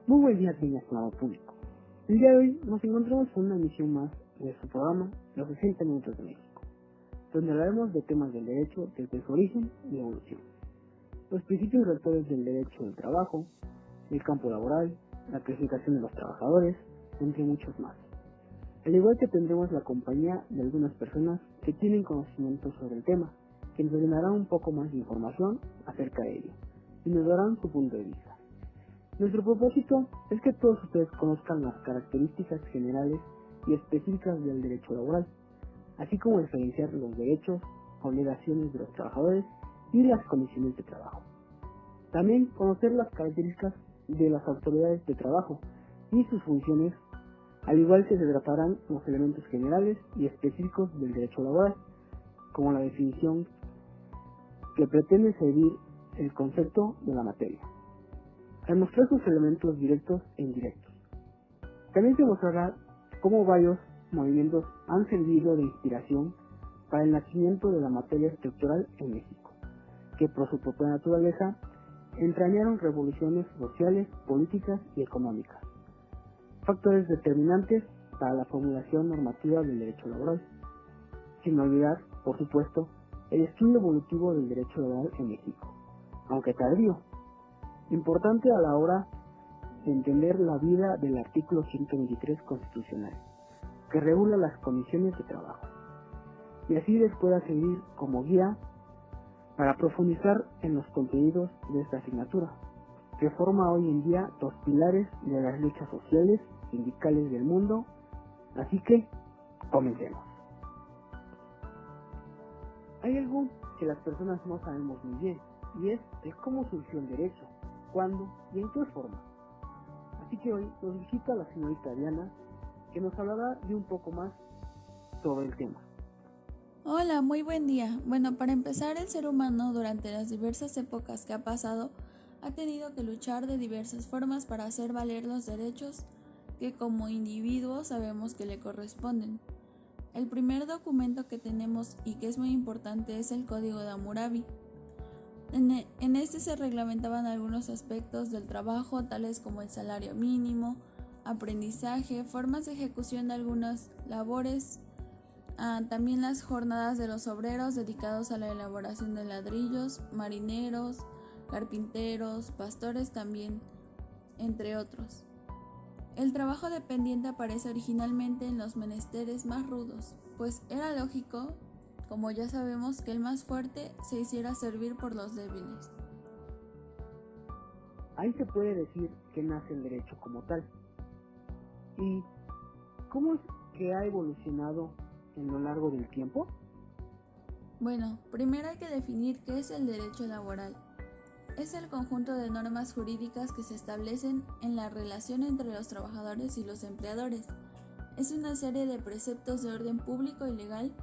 Muy buen día, mi estimado público. El día de hoy nos encontramos en una emisión más de su programa Los 60 Minutos de México, donde hablaremos de temas del derecho desde su origen y evolución, los principios rectores del derecho del trabajo, el campo laboral, la clasificación de los trabajadores, entre muchos más. Al igual que tendremos la compañía de algunas personas que tienen conocimiento sobre el tema, que nos brindarán un poco más de información acerca de ello y nos darán su punto de vista. Nuestro propósito es que todos ustedes conozcan las características generales y específicas del derecho laboral, así como diferenciar los derechos, obligaciones de los trabajadores y las condiciones de trabajo. También conocer las características de las autoridades de trabajo y sus funciones, al igual que se tratarán los elementos generales y específicos del derecho laboral, como la definición que pretende servir el concepto de la materia, al mostrar sus elementos directos e indirectos. También se mostrará cómo varios movimientos han servido de inspiración para el nacimiento de la materia estructural en México, que por su propia naturaleza entrañaron revoluciones sociales, políticas y económicas, factores determinantes para la formulación normativa del derecho laboral, sin olvidar, por supuesto, el estudio evolutivo del derecho laboral en México, aunque tardío, importante a la hora de entender la vida del artículo 123 constitucional, que regula las condiciones de trabajo, y así les pueda servir como guía para profundizar en los contenidos de esta asignatura, que forma hoy en día los pilares de las luchas sociales y sindicales del mundo. Así que, comencemos. Hay algo que las personas no sabemos muy bien, y es de cómo surgió el derecho, cuándo y en qué forma. Así que hoy nos visita la señorita Diana, que nos hablará de un poco más sobre el tema. Hola, muy buen día. Bueno, para empezar, el ser humano durante las diversas épocas que ha pasado ha tenido que luchar de diversas formas para hacer valer los derechos que como individuos sabemos que le corresponden. El primer documento que tenemos y que es muy importante es el Código de Hammurabi. En este se reglamentaban algunos aspectos del trabajo, tales como el salario mínimo, aprendizaje, formas de ejecución de algunas labores, también las jornadas de los obreros dedicados a la elaboración de ladrillos, marineros, carpinteros, pastores también, entre otros. El trabajo dependiente aparece originalmente en los menesteres más rudos, pues era lógico, como ya sabemos, que el más fuerte se hiciera servir por los débiles. Ahí se puede decir que nace el derecho como tal. ¿Y cómo es que ha evolucionado en lo largo del tiempo? Bueno, primero hay que definir qué es el derecho laboral. Es el conjunto de normas jurídicas que se establecen en la relación entre los trabajadores y los empleadores. Es una serie de preceptos de orden público y legal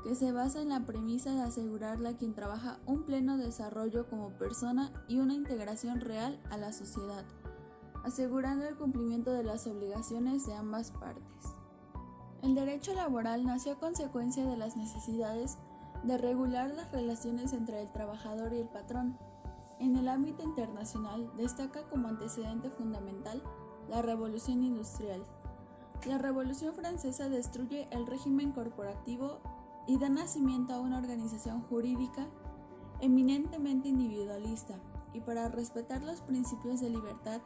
que se basa en la premisa de asegurarle a quien trabaja un pleno desarrollo como persona y una integración real a la sociedad, asegurando el cumplimiento de las obligaciones de ambas partes. El derecho laboral nació a consecuencia de las necesidades de regular las relaciones entre el trabajador y el patrón. En el ámbito internacional destaca como antecedente fundamental la Revolución Industrial. La Revolución Francesa destruye el régimen corporativo y da nacimiento a una organización jurídica eminentemente individualista, y para respetar los principios de libertad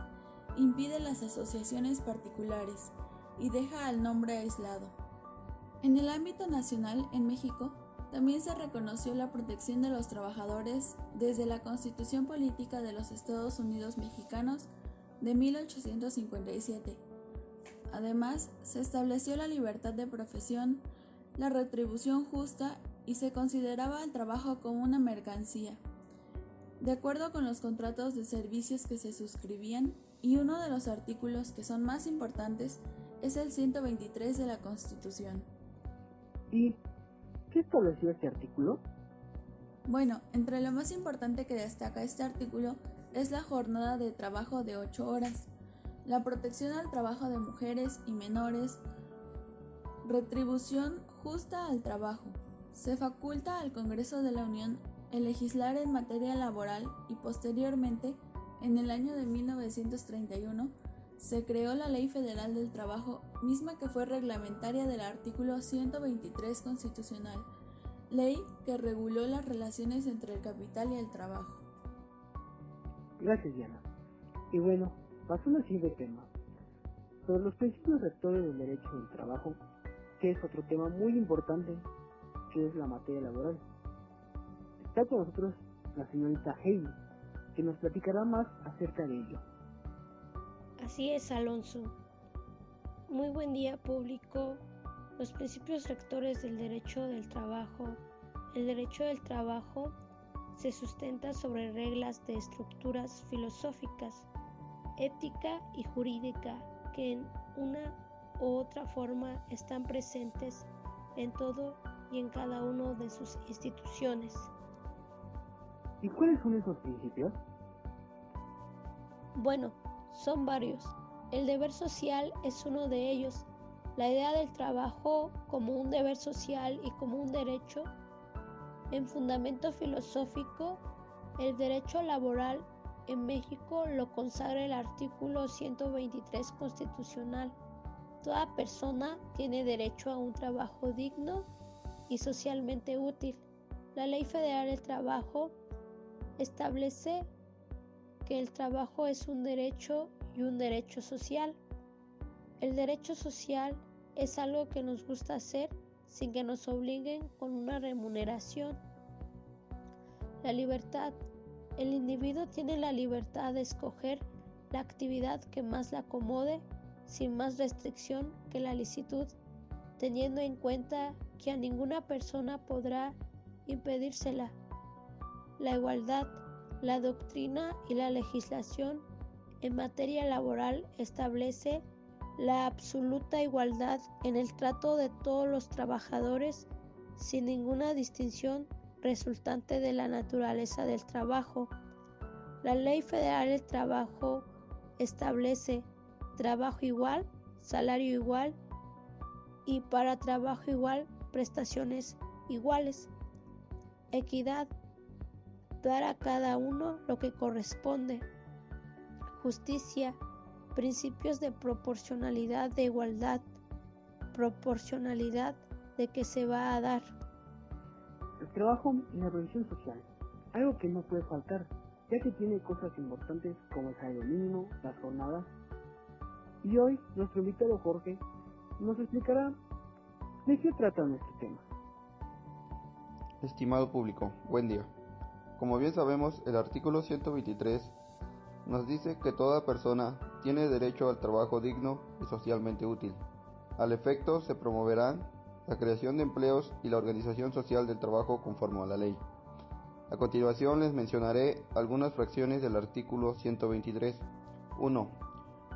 impide las asociaciones particulares y deja al nombre aislado. En el ámbito nacional, en México, también se reconoció la protección de los trabajadores desde la Constitución Política de los Estados Unidos Mexicanos de 1857. Además, se estableció la libertad de profesión, la retribución justa y se consideraba al trabajo como una mercancía, de acuerdo con los contratos de servicios que se suscribían, y uno de los artículos que son más importantes es el 123 de la Constitución. ¿Y qué estableció este artículo? Bueno, entre lo más importante que destaca este artículo es la jornada de trabajo de 8 horas, la protección al trabajo de mujeres y menores, retribución justa al trabajo. Se faculta al Congreso de la Unión el legislar en materia laboral y posteriormente, en el año de 1931, Se creó la Ley Federal del Trabajo, misma que fue reglamentaria del artículo 123 constitucional, ley que reguló las relaciones entre el capital y el trabajo. Gracias, Diana. Y bueno, pasando al siguiente tema, sobre los principios rectores del derecho del trabajo, que es otro tema muy importante, que es la materia laboral. Está con nosotros la señorita Heidi, que nos platicará más acerca de ello. Así es, Alonso. Muy buen día, público. Los principios rectores del derecho del trabajo. El derecho del trabajo se sustenta sobre reglas de estructuras filosóficas, ética y jurídica que en una u otra forma están presentes en todo y en cada una de sus instituciones. ¿Y cuáles son esos principios? Bueno, son varios. El deber social es uno de ellos. La idea del trabajo como un deber social y como un derecho. En fundamento filosófico, el derecho laboral en México lo consagra el artículo 123 constitucional. Toda persona tiene derecho a un trabajo digno y socialmente útil. La Ley Federal del Trabajo establece que el trabajo es un derecho y un derecho social. El derecho social es algo que nos gusta hacer sin que nos obliguen con una remuneración. La libertad. El individuo tiene la libertad de escoger la actividad que más le acomode sin más restricción que la licitud, teniendo en cuenta que a ninguna persona podrá impedírsela. La igualdad. La doctrina y la legislación en materia laboral establece la absoluta igualdad en el trato de todos los trabajadores sin ninguna distinción resultante de la naturaleza del trabajo. La Ley Federal del Trabajo establece trabajo igual, salario igual y para trabajo igual, prestaciones iguales. Equidad. Dar a cada uno lo que corresponde. Justicia. Principios de proporcionalidad, de igualdad. Proporcionalidad de que se va a dar. El trabajo y la previsión social, algo que no puede faltar, ya que tiene cosas importantes como el salario mínimo, las jornadas. Y hoy nuestro invitado Jorge nos explicará de qué trata nuestro tema. Estimado público, buen día. Como bien sabemos, el artículo 123 nos dice que toda persona tiene derecho al trabajo digno y socialmente útil. Al efecto, se promoverán la creación de empleos y la organización social del trabajo conforme a la ley. A continuación les mencionaré algunas fracciones del artículo 123. 1.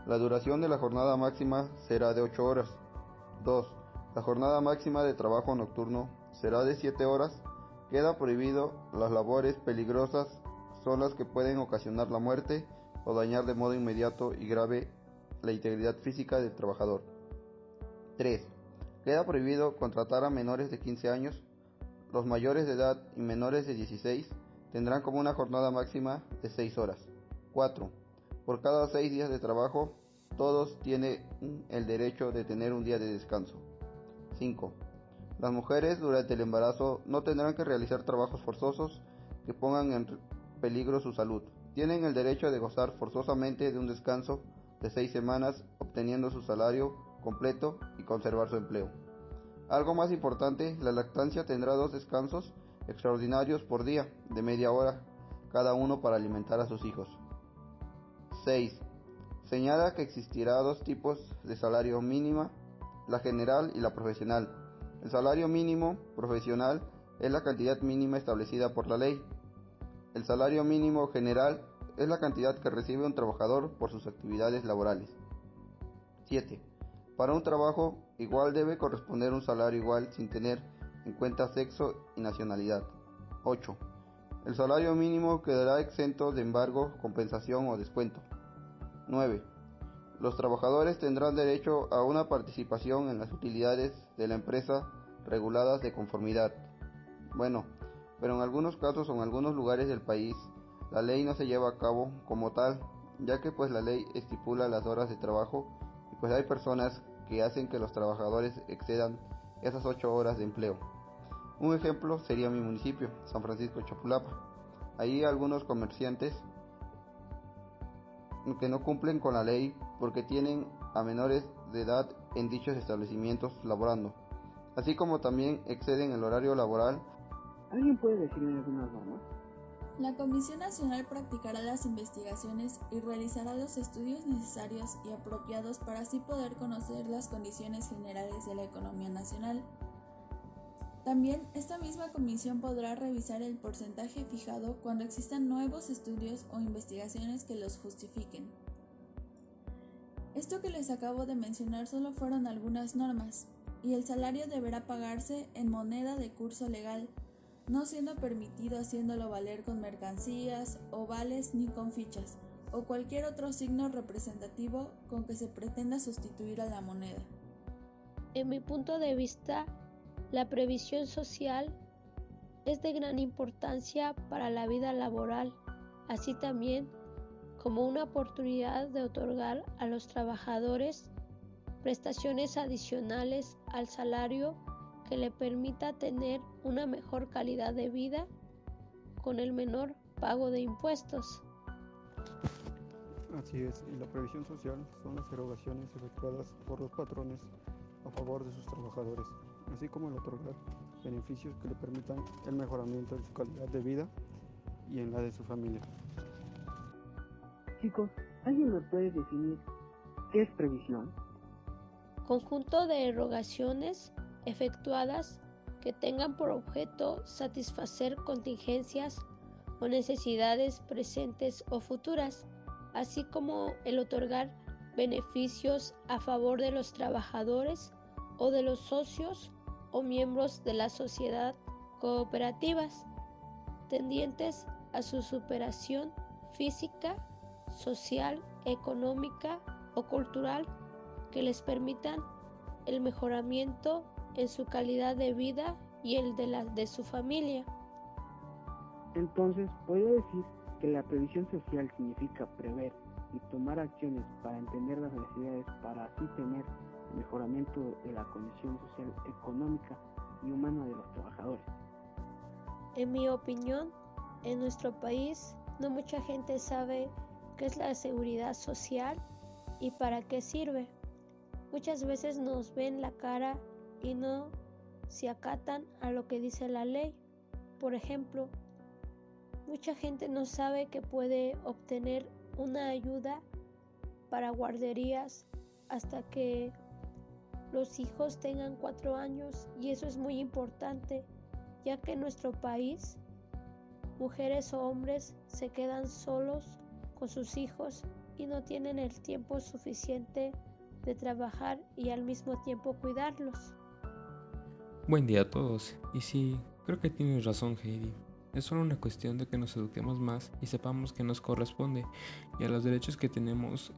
La duración de la jornada máxima será de 8 horas. 2. La jornada máxima de trabajo nocturno será de 7 horas. Queda prohibido las labores peligrosas, son las que pueden ocasionar la muerte o dañar de modo inmediato y grave la integridad física del trabajador. 3. Queda prohibido contratar a menores de 15 años. Los mayores de edad y menores de 16 tendrán como una jornada máxima de 6 horas. 4. Por cada 6 días de trabajo, todos tienen el derecho de tener un día de descanso. 5. Las mujeres durante el embarazo no tendrán que realizar trabajos forzosos que pongan en peligro su salud. Tienen el derecho de gozar forzosamente de un descanso de 6 semanas, obteniendo su salario completo y conservar su empleo. Algo más importante, la lactancia tendrá 2 descansos extraordinarios por día, de media hora, cada uno para alimentar a sus hijos. 6. Señala que existirá 2 tipos de salario mínima, la general y la profesional. El salario mínimo profesional es la cantidad mínima establecida por la ley. El salario mínimo general es la cantidad que recibe un trabajador por sus actividades laborales. 7. Para un trabajo igual debe corresponder un salario igual sin tener en cuenta sexo y nacionalidad. 8. El salario mínimo quedará exento de embargo, compensación o descuento. 9. Los trabajadores tendrán derecho a una participación en las utilidades de la empresa reguladas de conformidad. Bueno, pero en algunos casos o en algunos lugares del país, la ley no se lleva a cabo como tal, ya que pues la ley estipula las horas de trabajo y pues hay personas que hacen que los trabajadores excedan esas 8 horas de empleo. Un ejemplo sería mi municipio, San Francisco Chapulapa. Ahí algunos comerciantes que no cumplen con la ley porque tienen a menores de edad en dichos establecimientos laborando, así como también exceden el horario laboral. ¿Alguien puede decirme algunas normas? La Comisión Nacional practicará las investigaciones y realizará los estudios necesarios y apropiados para así poder conocer las condiciones generales de la economía nacional. También, esta misma comisión podrá revisar el porcentaje fijado cuando existan nuevos estudios o investigaciones que los justifiquen. Esto que les acabo de mencionar solo fueron algunas normas, y el salario deberá pagarse en moneda de curso legal, no siendo permitido haciéndolo valer con mercancías o vales ni con fichas, o cualquier otro signo representativo con que se pretenda sustituir a la moneda. En mi punto de vista, la previsión social es de gran importancia para la vida laboral, así también como una oportunidad de otorgar a los trabajadores prestaciones adicionales al salario que le permita tener una mejor calidad de vida con el menor pago de impuestos. Así es, y la previsión social son las erogaciones efectuadas por los patrones a favor de sus trabajadores, así como el otorgar beneficios que le permitan el mejoramiento de su calidad de vida y en la de su familia. Chicos, ¿alguien me puede definir qué es previsión? Conjunto de erogaciones efectuadas que tengan por objeto satisfacer contingencias o necesidades presentes o futuras, así como el otorgar beneficios a favor de los trabajadores o de los socios o miembros de la sociedad cooperativas, tendientes a su superación física, social, económica o cultural, que les permitan el mejoramiento en su calidad de vida y el de su familia. Entonces, ¿podría decir que la previsión social significa prever y tomar acciones para entender las necesidades para así tener el mejoramiento de la condición social, económica y humana de los trabajadores? En mi opinión, en nuestro país no mucha gente sabe qué es la seguridad social y para qué sirve. Muchas veces nos ven la cara y no se acatan a lo que dice la ley. Por ejemplo, mucha gente no sabe que puede obtener una ayuda para guarderías hasta que los hijos tengan 4 años, y eso es muy importante, ya que en nuestro país mujeres o hombres se quedan solos con sus hijos y no tienen el tiempo suficiente de trabajar y al mismo tiempo cuidarlos. Buen día a todos. Y sí, creo que tienes razón, Heidi. Es solo una cuestión de que nos eduquemos más y sepamos qué nos corresponde y a los derechos que tenemos.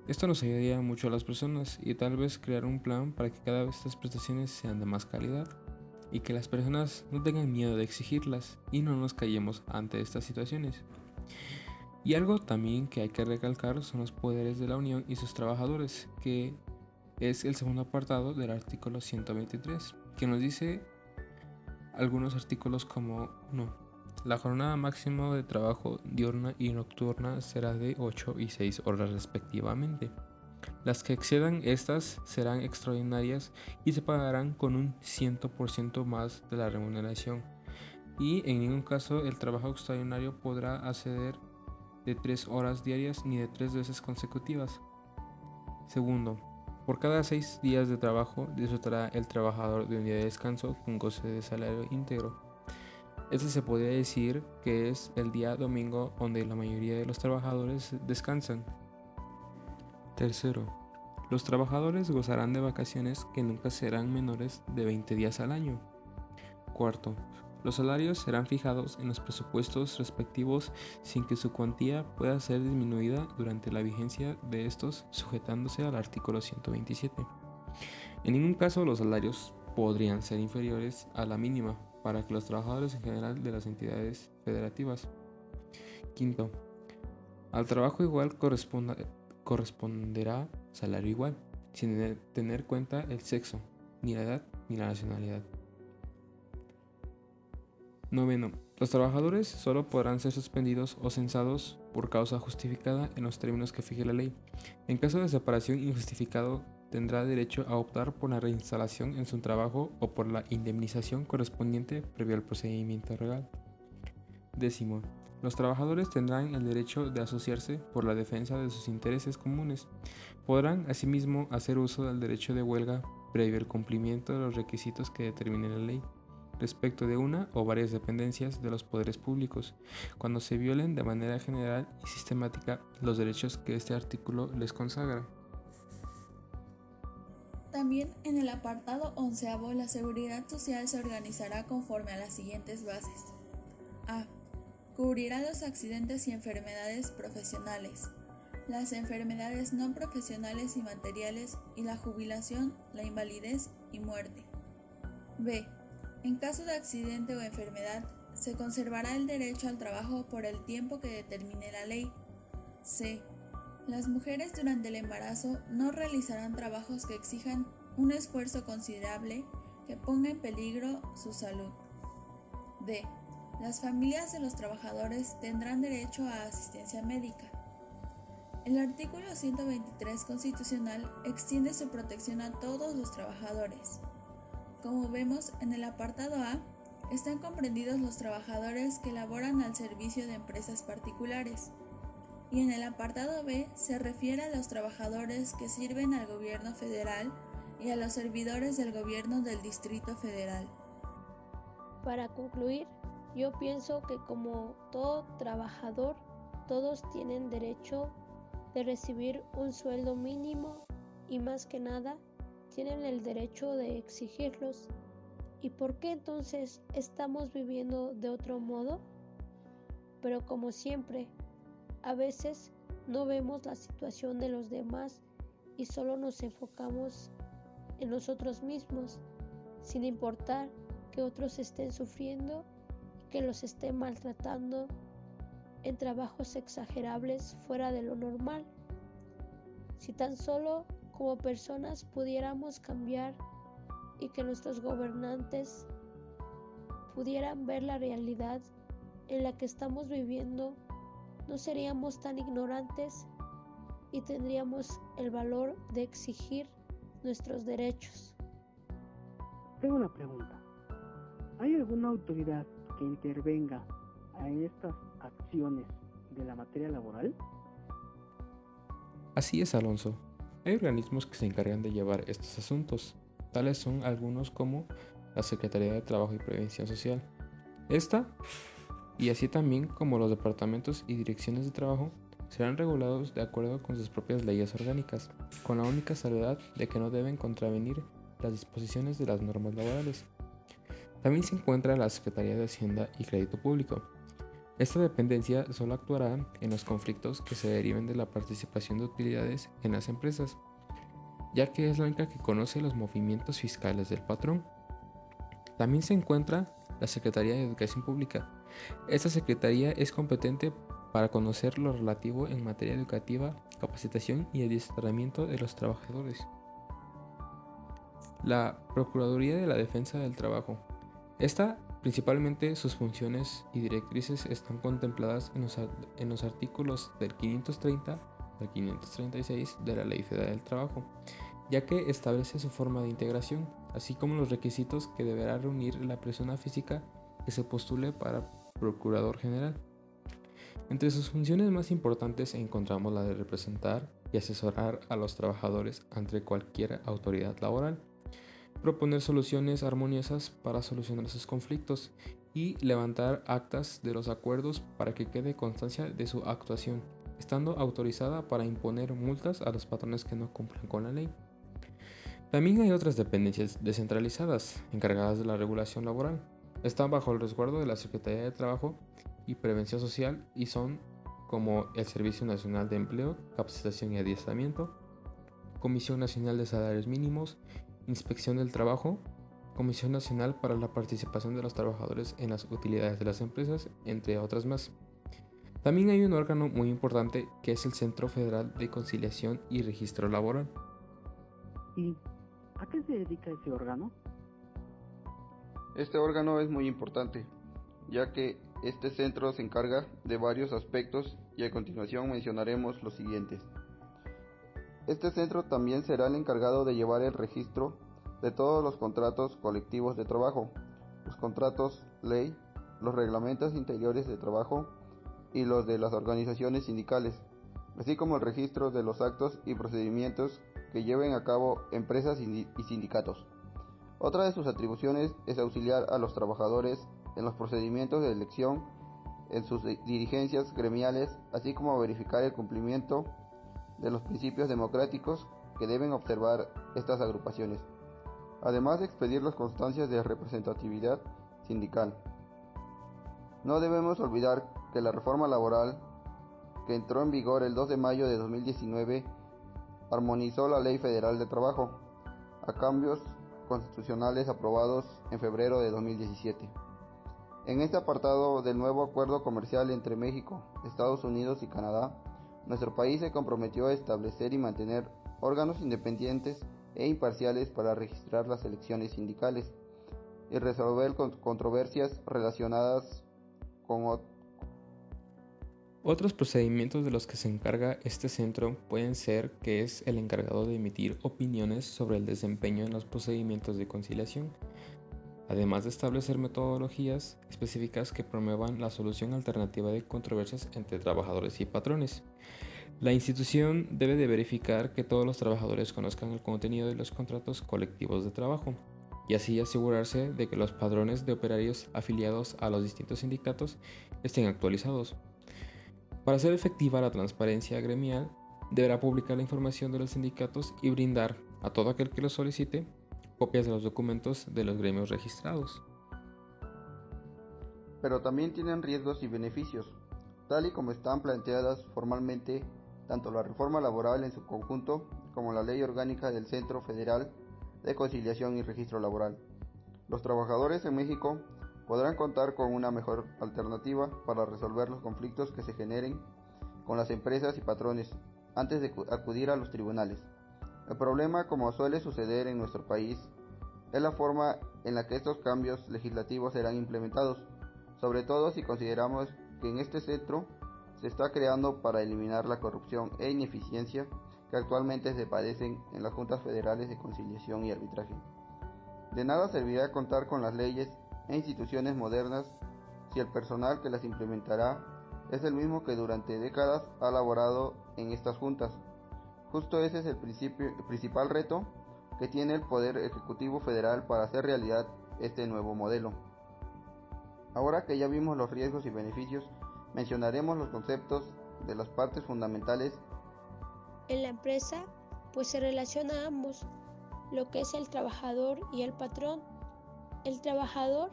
Esto nos ayudaría mucho a las personas y tal vez crear un plan para que cada vez estas prestaciones sean de más calidad y que las personas no tengan miedo de exigirlas y no nos callemos ante estas situaciones. Y algo también que hay que recalcar son los poderes de la Unión y sus trabajadores, que es el segundo apartado del artículo 123, que nos dice algunos artículos como 1. La jornada máxima de trabajo diurna y nocturna será de 8 y 6 horas respectivamente. Las que excedan estas serán extraordinarias y se pagarán con un 100% más de la remuneración. Y en ningún caso el trabajo extraordinario podrá acceder de 3 horas diarias ni de 3 veces consecutivas. Segundo, por cada 6 días de trabajo disfrutará el trabajador de un día de descanso con goce de salario íntegro. Este se podría decir que es el día domingo donde la mayoría de los trabajadores descansan. Tercero, los trabajadores gozarán de vacaciones que nunca serán menores de 20 días al año. Cuarto, los salarios serán fijados en los presupuestos respectivos sin que su cuantía pueda ser disminuida durante la vigencia de estos, sujetándose al artículo 127. En ningún caso los salarios podrían ser inferiores a la mínima para que los trabajadores en general de las entidades federativas. Quinto, Al trabajo igual corresponderá salario igual, sin tener cuenta el sexo, ni la edad, ni la nacionalidad. 9. Los trabajadores solo podrán ser suspendidos o censados por causa justificada en los términos que fije la ley. En caso de separación injustificado, tendrá derecho a optar por la reinstalación en su trabajo o por la indemnización correspondiente previo al procedimiento legal. 10. Los trabajadores tendrán el derecho de asociarse por la defensa de sus intereses comunes. Podrán asimismo hacer uso del derecho de huelga previo al cumplimiento de los requisitos que determine la ley respecto de una o varias dependencias de los poderes públicos, cuando se violen de manera general y sistemática los derechos que este artículo les consagra. También en el apartado 11º, la seguridad social se organizará conforme a las siguientes bases. A. Cubrirá los accidentes y enfermedades profesionales, las enfermedades no profesionales y materiales y la jubilación, la invalidez y muerte. B. En caso de accidente o enfermedad, se conservará el derecho al trabajo por el tiempo que determine la ley. C. Las mujeres durante el embarazo no realizarán trabajos que exijan un esfuerzo considerable que ponga en peligro su salud. D. Las familias de los trabajadores tendrán derecho a asistencia médica. El artículo 123 constitucional extiende su protección a todos los trabajadores. Como vemos en el apartado A, están comprendidos los trabajadores que laboran al servicio de empresas particulares. Y en el apartado B se refiere a los trabajadores que sirven al gobierno federal y a los servidores del gobierno del Distrito Federal. Para concluir, yo pienso que como todo trabajador, todos tienen derecho de recibir un sueldo mínimo y más que nada, tienen el derecho de exigirlos. ¿Y por qué entonces estamos viviendo de otro modo? Pero como siempre, a veces no vemos la situación de los demás y solo nos enfocamos en nosotros mismos, sin importar que otros estén sufriendo y que los estén maltratando en trabajos exagerables fuera de lo normal. Si tan solo como personas pudiéramos cambiar y que nuestros gobernantes pudieran ver la realidad en la que estamos viviendo, no seríamos tan ignorantes y tendríamos el valor de exigir nuestros derechos. Tengo una pregunta. ¿Hay alguna autoridad que intervenga a estas acciones de la materia laboral? Así es, Alonso. Hay organismos que se encargan de llevar estos asuntos. Tales son algunos como la Secretaría de Trabajo y Prevención Social. Esta, y así también como los departamentos y direcciones de trabajo, serán regulados de acuerdo con sus propias leyes orgánicas, con la única salvedad de que no deben contravenir las disposiciones de las normas laborales. También se encuentra la Secretaría de Hacienda y Crédito Público. Esta dependencia solo actuará en los conflictos que se deriven de la participación de utilidades en las empresas, ya que es la única que conoce los movimientos fiscales del patrón. También se encuentra la Secretaría de Educación Pública. Esta secretaría es competente para conocer lo relativo en materia educativa, capacitación y adiestramiento de los trabajadores. La Procuraduría de la Defensa del Trabajo. Esta, principalmente sus funciones y directrices están contempladas en los artículos del 530 al 536 de la Ley Federal del Trabajo, ya que establece su forma de integración, así como los requisitos que deberá reunir la persona física que se postule para Procurador General. Entre sus funciones más importantes encontramos la de representar y asesorar a los trabajadores ante cualquier autoridad laboral, proponer soluciones armoniosas para solucionar sus conflictos y levantar actas de los acuerdos para que quede constancia de su actuación, estando autorizada para imponer multas a los patrones que no cumplan con la ley. También hay otras dependencias descentralizadas encargadas de la regulación laboral. Están bajo el resguardo de la Secretaría de Trabajo y Prevención Social y son como el Servicio Nacional de Empleo, Capacitación y Adiestramiento, Comisión Nacional de Salarios Mínimos, Inspección del Trabajo, Comisión Nacional para la Participación de los Trabajadores en las Utilidades de las Empresas, entre otras más. También hay un órgano muy importante que es el Centro Federal de Conciliación y Registro Laboral. ¿Y a qué se dedica ese órgano? Este órgano es muy importante, ya que este centro se encarga de varios aspectos y a continuación mencionaremos los siguientes. Este centro también será el encargado de llevar el registro de todos los contratos colectivos de trabajo, los contratos ley, los reglamentos interiores de trabajo y los de las organizaciones sindicales, así como el registro de los actos y procedimientos que lleven a cabo empresas y sindicatos. Otra de sus atribuciones es auxiliar a los trabajadores en los procedimientos de elección, en sus dirigencias gremiales, así como verificar el cumplimiento de los principios democráticos que deben observar estas agrupaciones, además de expedir las constancias de representatividad sindical. No debemos olvidar que la reforma laboral, que entró en vigor el 2 de mayo de 2019, armonizó la Ley Federal de Trabajo a cambios constitucionales aprobados en febrero de 2017. En este apartado del nuevo acuerdo comercial entre México, Estados Unidos y Canadá, nuestro país se comprometió a establecer y mantener órganos independientes e imparciales para registrar las elecciones sindicales y resolver controversias relacionadas con Otros procedimientos de los que se encarga este centro pueden ser que es el encargado de emitir opiniones sobre el desempeño en los procedimientos de conciliación, además de establecer metodologías específicas que promuevan la solución alternativa de controversias entre trabajadores y patrones. La institución debe de verificar que todos los trabajadores conozcan el contenido de los contratos colectivos de trabajo y así asegurarse de que los padrones de operarios afiliados a los distintos sindicatos estén actualizados. Para hacer efectiva la transparencia gremial, deberá publicar la información de los sindicatos y brindar a todo aquel que lo solicite copias de los documentos de los gremios registrados. Pero también tienen riesgos y beneficios, tal y como están planteadas formalmente tanto la reforma laboral en su conjunto como la Ley Orgánica del Centro Federal de Conciliación y Registro Laboral. Los trabajadores en México podrán contar con una mejor alternativa para resolver los conflictos que se generen con las empresas y patrones antes de acudir a los tribunales. El problema, como suele suceder en nuestro país, es la forma en la que estos cambios legislativos serán implementados, sobre todo si consideramos que en este centro se está creando para eliminar la corrupción e ineficiencia que actualmente se padecen en las juntas federales de conciliación y arbitraje. De nada servirá contar con las leyes e instituciones modernas si el personal que las implementará es el mismo que durante décadas ha laborado en estas juntas. Justo ese es el principal reto que tiene el Poder Ejecutivo Federal para hacer realidad este nuevo modelo. Ahora que ya vimos los riesgos y beneficios, mencionaremos los conceptos de las partes fundamentales En la empresa, pues se relaciona a ambos, lo que es el trabajador y el patrón. El trabajador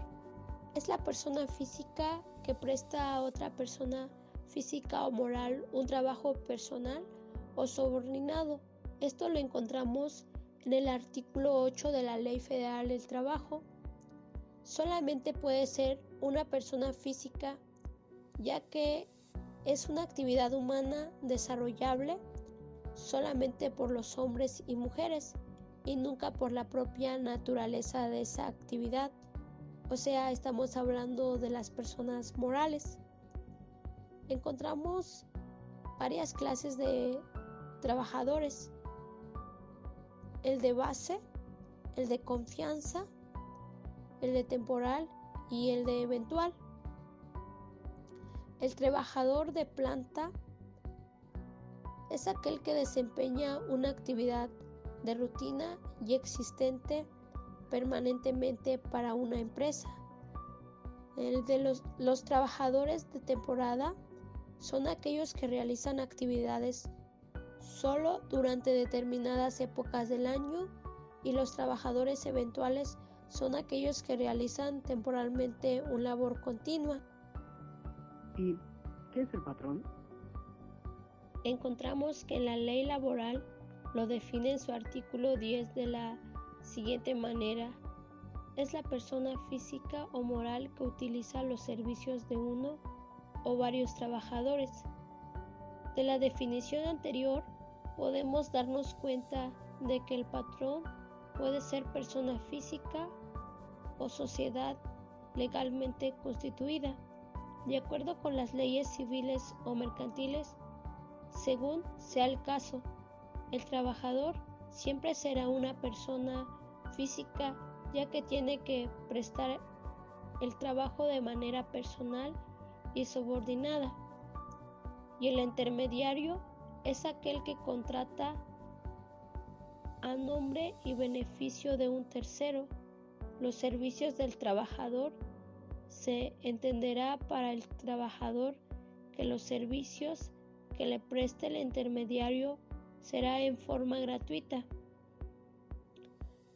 es la persona física que presta a otra persona física o moral un trabajo personal o subordinado. Esto lo encontramos en el artículo 8 de la Ley Federal del Trabajo. Solamente puede ser una persona física, ya que es una actividad humana desarrollable solamente por los hombres y mujeres y nunca por la propia naturaleza de esa actividad. O sea, estamos hablando de las personas morales. Encontramos varias clases de trabajadores: el de base, el de confianza, el de temporal y el de eventual. El trabajador de planta es aquel que desempeña una actividad de rutina y existente permanentemente para una empresa. El de los trabajadores de temporada son aquellos que realizan actividades solo durante determinadas épocas del año, y los trabajadores eventuales son aquellos que realizan temporalmente una labor continua. ¿Y qué es el patrón? Encontramos que la ley laboral lo define en su artículo 10 de la siguiente manera: es la persona física o moral que utiliza los servicios de uno o varios trabajadores. De la definición anterior, podemos darnos cuenta de que el patrón puede ser persona física o sociedad legalmente constituida, de acuerdo con las leyes civiles o mercantiles, según sea el caso. El trabajador siempre será una persona física, ya que tiene que prestar el trabajo de manera personal y subordinada, y el intermediario es aquel que contrata a nombre y beneficio de un tercero los servicios del trabajador. Se entenderá para el trabajador que los servicios que le preste el intermediario será en forma gratuita.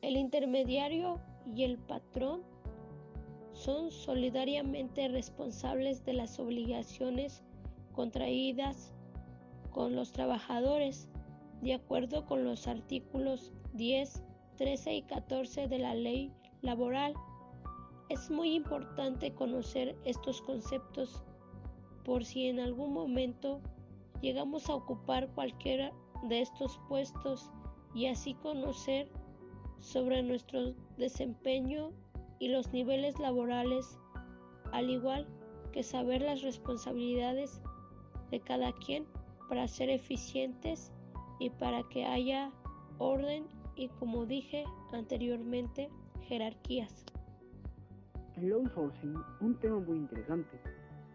El intermediario y el patrón son solidariamente responsables de las obligaciones contraídas con los trabajadores, de acuerdo con los artículos 10, 13 y 14 de la Ley Laboral. Es muy importante conocer estos conceptos por si en algún momento llegamos a ocupar cualquiera de estos puestos y así conocer sobre nuestro desempeño y los niveles laborales, al igual que saber las responsabilidades de cada quien para ser eficientes y para que haya orden y, como dije anteriormente, jerarquías. El outsourcing, un tema muy interesante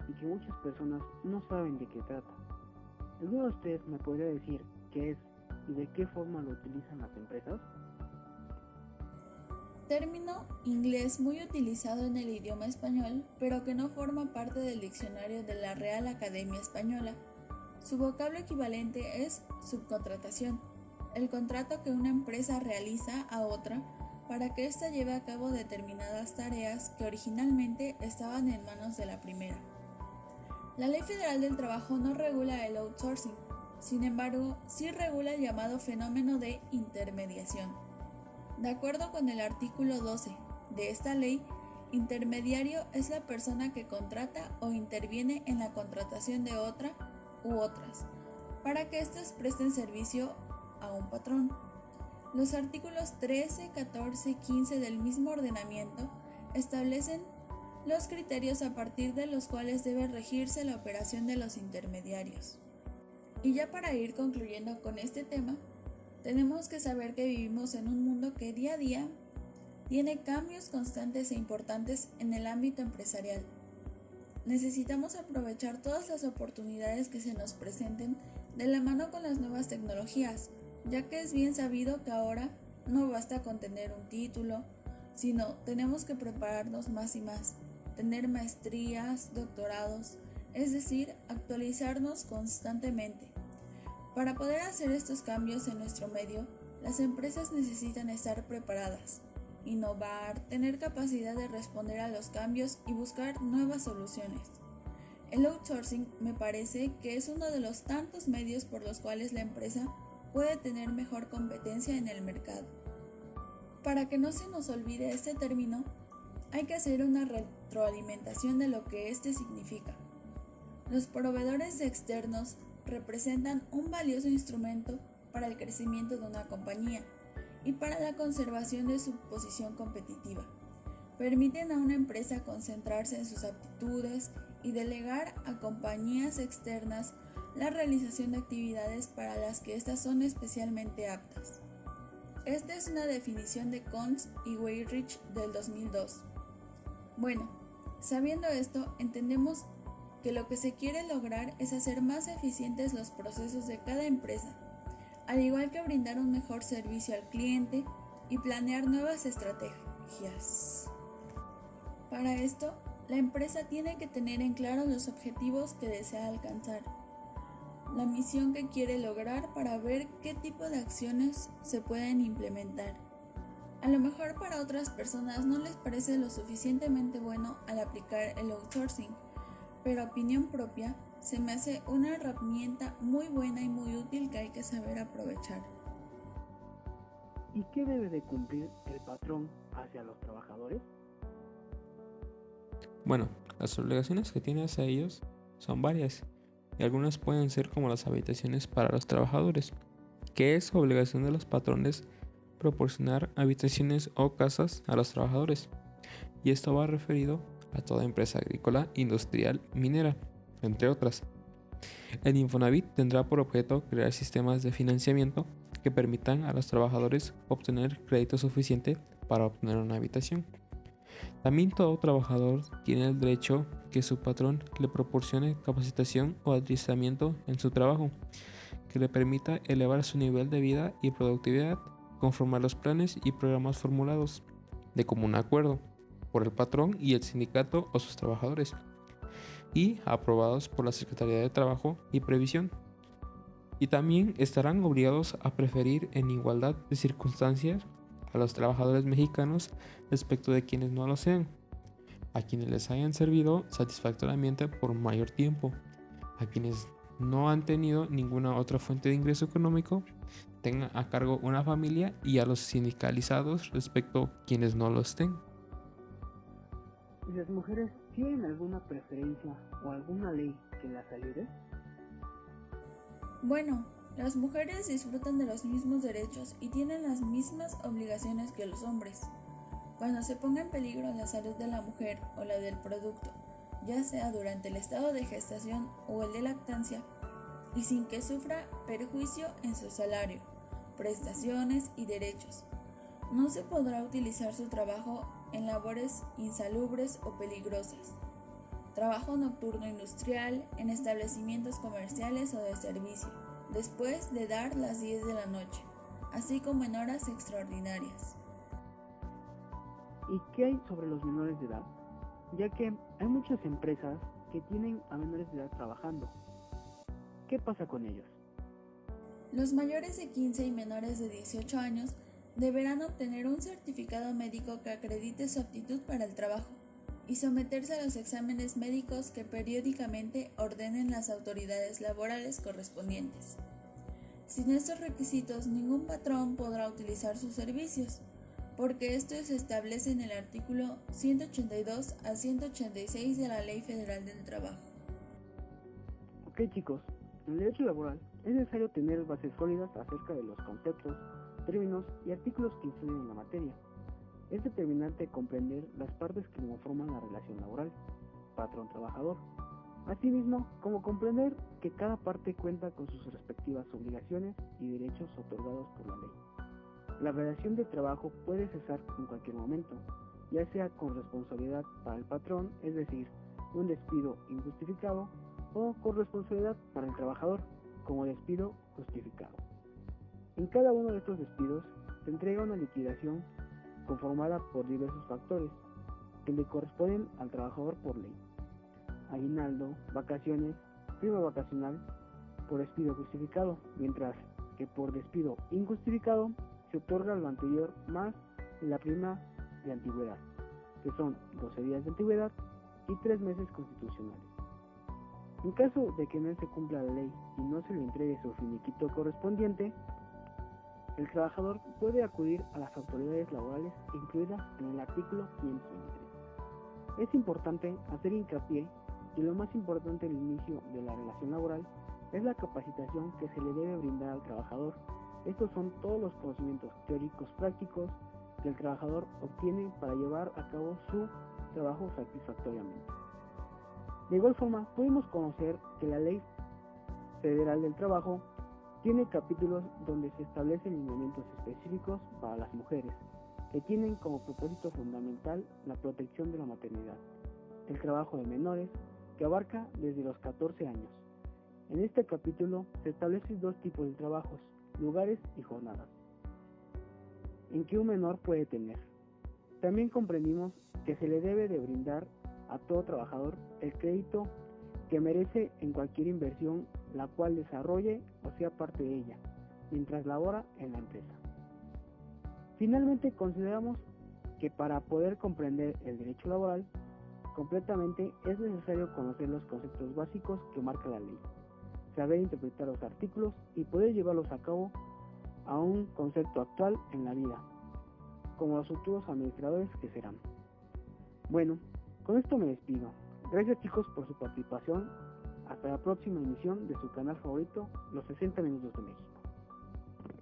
y que muchas personas no saben de qué trata. ¿Alguno de ustedes me podría decir qué es y de qué forma lo utilizan las empresas? Término inglés muy utilizado en el idioma español, pero que no forma parte del diccionario de la Real Academia Española. Su vocablo equivalente es subcontratación, el contrato que una empresa realiza a otra para que ésta lleve a cabo determinadas tareas que originalmente estaban en manos de la primera. La Ley Federal del Trabajo no regula el outsourcing, sin embargo, sí regula el llamado fenómeno de intermediación. De acuerdo con el artículo 12 de esta ley, intermediario es la persona que contrata o interviene en la contratación de otra u otras, para que éstas presten servicio a un patrón. Los artículos 13, 14 y 15 del mismo ordenamiento establecen los criterios a partir de los cuales debe regirse la operación de los intermediarios. Y ya para ir concluyendo con este tema, tenemos que saber que vivimos en un mundo que día a día tiene cambios constantes e importantes en el ámbito empresarial. Necesitamos aprovechar todas las oportunidades que se nos presenten de la mano con las nuevas tecnologías, ya que es bien sabido que ahora no basta con tener un título, sino tenemos que prepararnos más y más, tener maestrías, doctorados, es decir, actualizarnos constantemente. Para poder hacer estos cambios en nuestro medio, las empresas necesitan estar preparadas, innovar, tener capacidad de responder a los cambios y buscar nuevas soluciones. El outsourcing me parece que es uno de los tantos medios por los cuales la empresa puede tener mejor competencia en el mercado. Para que no se nos olvide este término, hay que hacer una retroalimentación de lo que este significa. Los proveedores externos representan un valioso instrumento para el crecimiento de una compañía y para la conservación de su posición competitiva. Permiten a una empresa concentrarse en sus aptitudes y delegar a compañías externas la realización de actividades para las que éstas son especialmente aptas. Esta es una definición de Cons y Weyrich del 2002. Bueno, sabiendo esto, entendemos que lo que se quiere lograr es hacer más eficientes los procesos de cada empresa, al igual que brindar un mejor servicio al cliente y planear nuevas estrategias. Para esto, la empresa tiene que tener en claro los objetivos que desea alcanzar, la misión que quiere lograr para ver qué tipo de acciones se pueden implementar. A lo mejor para otras personas no les parece lo suficientemente bueno al aplicar el outsourcing, pero a opinión propia se me hace una herramienta muy buena y muy útil que hay que saber aprovechar. ¿Y qué debe de cumplir el patrón hacia los trabajadores? Bueno, las obligaciones que tiene hacia ellos son varias, y algunas pueden ser como las habitaciones para los trabajadores, que es obligación de los patrones proporcionar habitaciones o casas a los trabajadores, y esto va referido a toda empresa agrícola, industrial, minera, entre otras. El Infonavit tendrá por objeto crear sistemas de financiamiento que permitan a los trabajadores obtener crédito suficiente para obtener una habitación. También todo trabajador tiene el derecho que su patrón le proporcione capacitación o adiestramiento en su trabajo, que le permita elevar su nivel de vida y productividad conforme a los planes y programas formulados de común acuerdo por el patrón y el sindicato o sus trabajadores, y aprobados por la Secretaría de Trabajo y Previsión. Y también estarán obligados a preferir en igualdad de circunstancias a los trabajadores mexicanos respecto de quienes no lo sean, a quienes les hayan servido satisfactoriamente por mayor tiempo, a quienes no han tenido ninguna otra fuente de ingreso económico, tengan a cargo una familia, y a los sindicalizados respecto a quienes no lo estén. ¿Y las mujeres tienen alguna preferencia o alguna ley que las ayude? Bueno, las mujeres disfrutan de los mismos derechos y tienen las mismas obligaciones que los hombres. Cuando se ponga en peligro la salud de la mujer o la del producto, ya sea durante el estado de gestación o el de lactancia, y sin que sufra perjuicio en su salario, prestaciones y derechos, no se podrá utilizar su trabajo en labores insalubres o peligrosas, trabajo nocturno industrial, en establecimientos comerciales o de servicio, después de dar las 10 de la noche, así como en horas extraordinarias. ¿Y qué hay sobre los menores de edad? Ya que hay muchas empresas que tienen a menores de edad trabajando. ¿Qué pasa con ellos? Los mayores de 15 y menores de 18 años deberán obtener un certificado médico que acredite su aptitud para el trabajo y someterse a los exámenes médicos que periódicamente ordenen las autoridades laborales correspondientes. Sin estos requisitos, ningún patrón podrá utilizar sus servicios, porque esto se establece en el artículo 182 a 186 de la Ley Federal del Trabajo. Ok, chicos, en el derecho laboral es necesario tener bases sólidas acerca de los conceptos, términos y artículos que influyen en la materia. Es determinante comprender las partes que conforman la relación laboral, patrón-trabajador, asimismo como comprender que cada parte cuenta con sus respectivas obligaciones y derechos otorgados por la ley. La relación de trabajo puede cesar en cualquier momento, ya sea con responsabilidad para el patrón, es decir, un despido injustificado, o con responsabilidad para el trabajador, como despido justificado. En cada uno de estos despidos se entrega una liquidación conformada por diversos factores que le corresponden al trabajador por ley: aguinaldo, vacaciones, prima vacacional por despido justificado, mientras que por despido injustificado se otorga lo anterior más la prima de antigüedad, que son 12 días de antigüedad y 3 meses constitucionales. En caso de que no se cumpla la ley y no se le entregue su finiquito correspondiente, el trabajador puede acudir a las autoridades laborales incluidas en el artículo 523. Es importante hacer hincapié que lo más importante al inicio de la relación laboral es la capacitación que se le debe brindar al trabajador. Estos son todos los conocimientos teóricos prácticos que el trabajador obtiene para llevar a cabo su trabajo satisfactoriamente. De igual forma, podemos conocer que la Ley Federal del Trabajo tiene capítulos donde se establecen lineamientos específicos para las mujeres, que tienen como propósito fundamental la protección de la maternidad, el trabajo de menores, que abarca desde los 14 años. En este capítulo se establecen dos tipos de trabajos: lugares y jornadas, en que un menor puede tener. También comprendimos que se le debe de brindar a todo trabajador el crédito que merece en cualquier inversión la cual desarrolle o sea parte de ella, mientras labora en la empresa. Finalmente, consideramos que para poder comprender el derecho laboral completamente es necesario conocer los conceptos básicos que marca la ley, saber interpretar los artículos y poder llevarlos a cabo a un concepto actual en la vida, como los futuros administradores que serán. Bueno, con esto me despido. Gracias, chicos, por su participación Hasta la próxima emisión de su canal favorito, Los 60 Minutos de México.